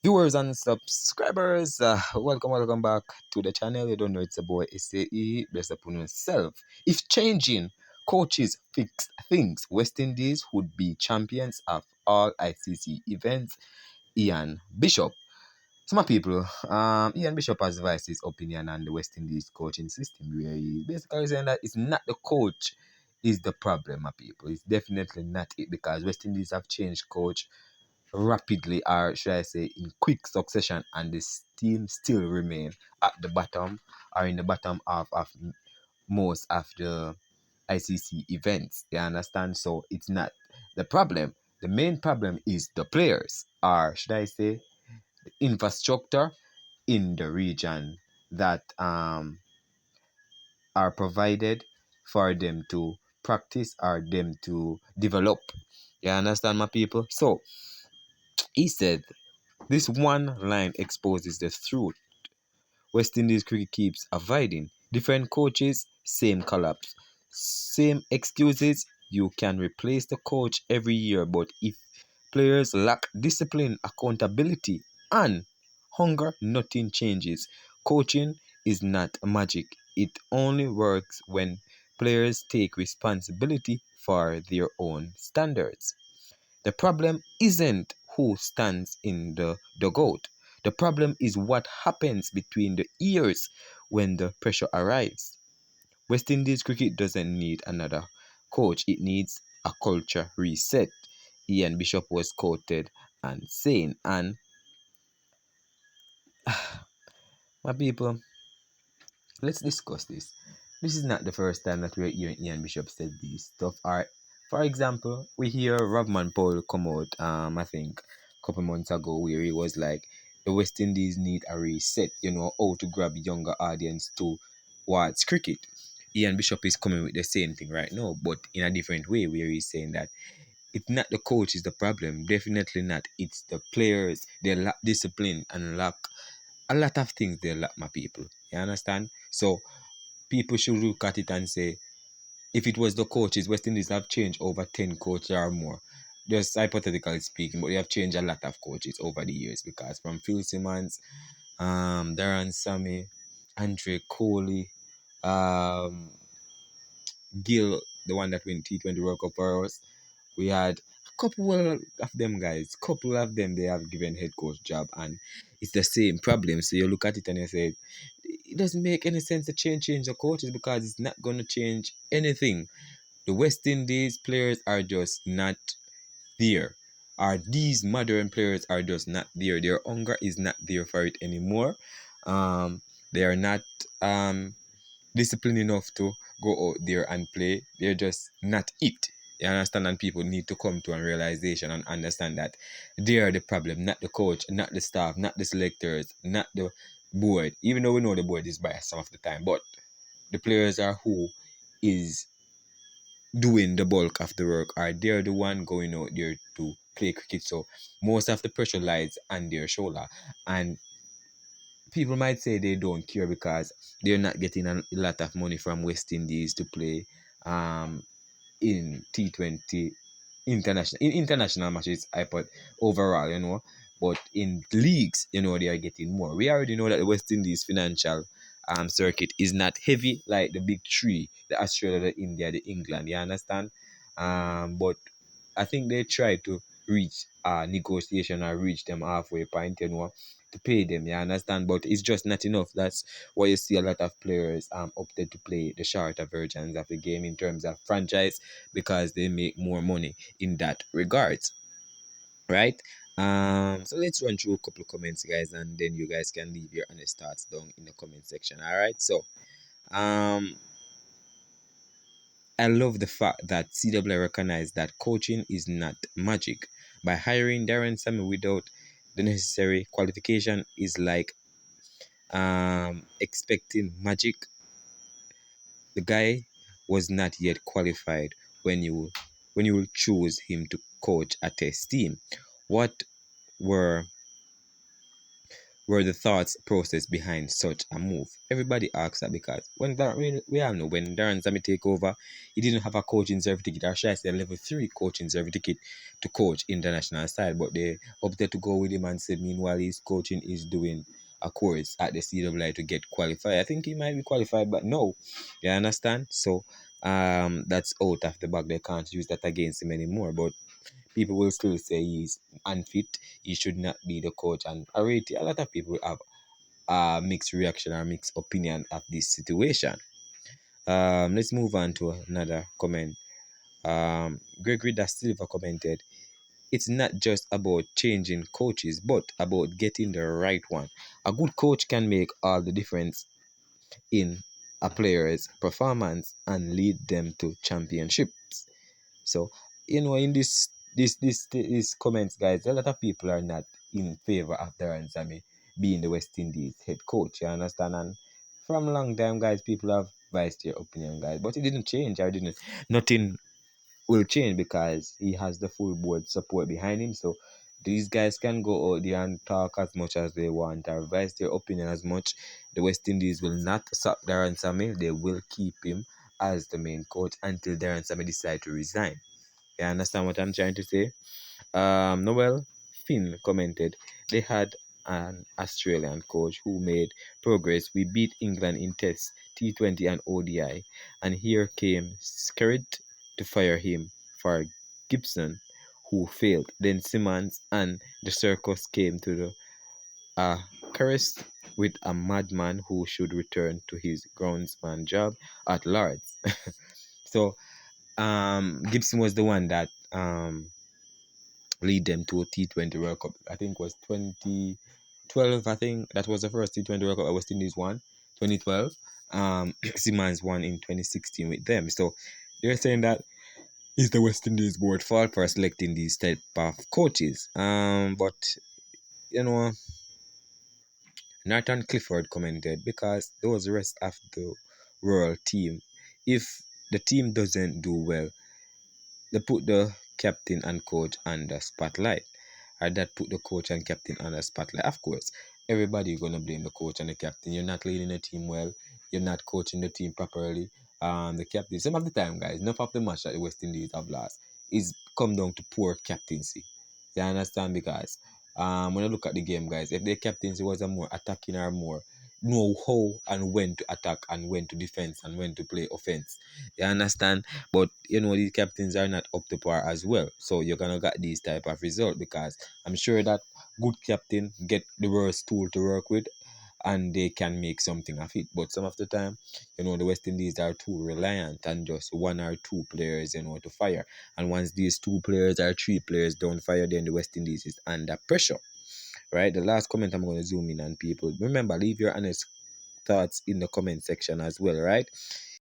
Viewers and subscribers, welcome back to the channel. You don't know it's a boy SAE, bless upon yourself. If changing coaches fixed things, West Indies would be champions of all ICC events. Ian Bishop. So my people, Ian Bishop has voiced his opinion on the West Indies coaching system, where he basically saying that it's not the coach is the problem, my people. It's definitely not it, because West Indies have changed coach rapidly, or should I say in quick succession, and this team still remain at the bottom, or in the bottom of most of the ICC events. You understand? So it's not the problem. The main problem is the players, or should I say the infrastructure in the region that are provided for them to practice or them to develop. You understand, my people? So he said this one line exposes the truth. West Indies cricket keeps avoiding different coaches, same collapse, same excuses. You can replace the coach every year, but if players lack discipline, accountability, and hunger, nothing changes. Coaching is not magic. It only works when players take responsibility for their own standards. The problem isn't who stands in the dugout. The problem is what happens between the ears when the pressure arrives. West Indies cricket doesn't need another coach, it needs a culture reset. Ian Bishop was quoted and saying, and my people, let's discuss this. This is not the first time that we're hearing Ian Bishop said this stuff. Or, for example, we hear Robman Paul come out, I think, a couple months ago, where he was like, the West Indies need a reset, how to grab younger audience to watch cricket. Ian Bishop is coming with the same thing right now, but in a different way, where he's saying that it's not the coach is the problem, definitely not. It's the players, they lack discipline and lack a lot of things, they lack, my people. You understand? So people should look at it and say, if it was the coaches, West Indies have changed over 10 coaches or more. Just hypothetically speaking, but they have changed a lot of coaches over the years, because from Phil Simmons, Darren Sammy, Andre Coley, um, Gill, the one that win T20 World Cup for us. We had a couple of them guys, couple of them, they have given head coach job, and it's the same problem. So you look at it and you say, it doesn't make any sense to change the coaches, because it's not going to change anything. The West Indies players are just not there. Or these modern players are just not there. Their hunger is not there for it anymore. They are not disciplined enough to go out there and play. They're just not it. You understand? And people need to come to a realization and understand that they are the problem, not the coach, not the staff, not the selectors, not the board. Even though we know the board is biased some of the time, but the players are who is doing the bulk of the work, or they're the one going out there to play cricket. So most of the pressure lies on their shoulder. And people might say they don't care because they're not getting a lot of money from West Indies to play in T20 international matches, I put overall, but in leagues, they are getting more. We already know that the West Indies financial circuit is not heavy like the big three, the Australia, the India, the England. You understand? But I think they try to reach a negotiation or reach them halfway point, to pay them. You understand? But it's just not enough. That's why you see a lot of players opted to play the shorter versions of the game in terms of franchise, because they make more money in that regards, right? So let's run through a couple of comments, guys, and then you guys can leave your honest thoughts down in the comment section. All right. So um I love the fact that CWA recognized that coaching is not magic. By hiring Darren Sammy without the necessary qualification is like expecting magic. The guy was not yet qualified when you will choose him to coach a test team. What were were the thoughts process behind such a move? Everybody asks that because we all know when Darren Sammy take over, he didn't have a coaching certificate, or should I say a level 3 coaching certificate to coach international side, but they opted to go with him and said meanwhile his coaching is doing a course at the CWI to get qualified. I think he might be qualified, but no, you understand? So that's out of the bag. They can't use that against him anymore. But people will still say he's unfit. He should not be the coach. And I rate a lot of people have a mixed reaction or mixed opinion of this situation. Let's move on to another comment. Gregory Da Silva commented, "It's not just about changing coaches, but about getting the right one. A good coach can make all the difference in a player's performance and lead them to championships." So, in this comments, guys, a lot of people are not in favor of Darren Sammy being the West Indies head coach. You understand? And from a long time, guys, people have voiced their opinion, guys, but it didn't change. I didn't. Nothing will change because he has the full board support behind him. So these guys can go out there and talk as much as they want or voice their opinion as much. The West Indies will not sack Darren Sammy. They will keep him as the main coach until Darren Sammy decide to resign. You understand what I'm trying to say? Noel Finn commented, "They had an Australian coach who made progress. We beat England in Tests, T20 and ODI, and here came Skerritt to fire him for Gibson, who failed. Then Simmons and the circus came to the crest with a madman who should return to his groundsman job at Lords." So Gibson was the one that lead them to a T20 World Cup. I think it was 2012. I think that was the first T20 World Cup West Indies won. 2012. Simmons won in 2016 with them. So they're saying that is the West Indies board fault for selecting these type of coaches. But you know, Nathan Clifford commented, because those rest of the world team, if the team doesn't do well, they put the captain and coach under spotlight. Or that put the coach and captain under spotlight. Of course, everybody gonna blame the coach and the captain. You're not leading the team well. You're not coaching the team properly. The captain. Some of the time, guys, enough of the match that the West Indies have lost is come down to poor captaincy. You understand? Because when I look at the game, guys, if their captaincy was a more attacking or more know how and when to attack and when to defense and when to play offense. You understand? But these captains are not up to par as well. So you're gonna get these type of result because I'm sure that good captain get the worst tool to work with and they can make something of it. But some of the time, the West Indies are too reliant on just one or two players, to fire. And once these two players or three players don't fire, then the West Indies is under pressure. Right? The last comment I'm gonna zoom in on, people. Remember, leave your honest thoughts in the comment section as well, right?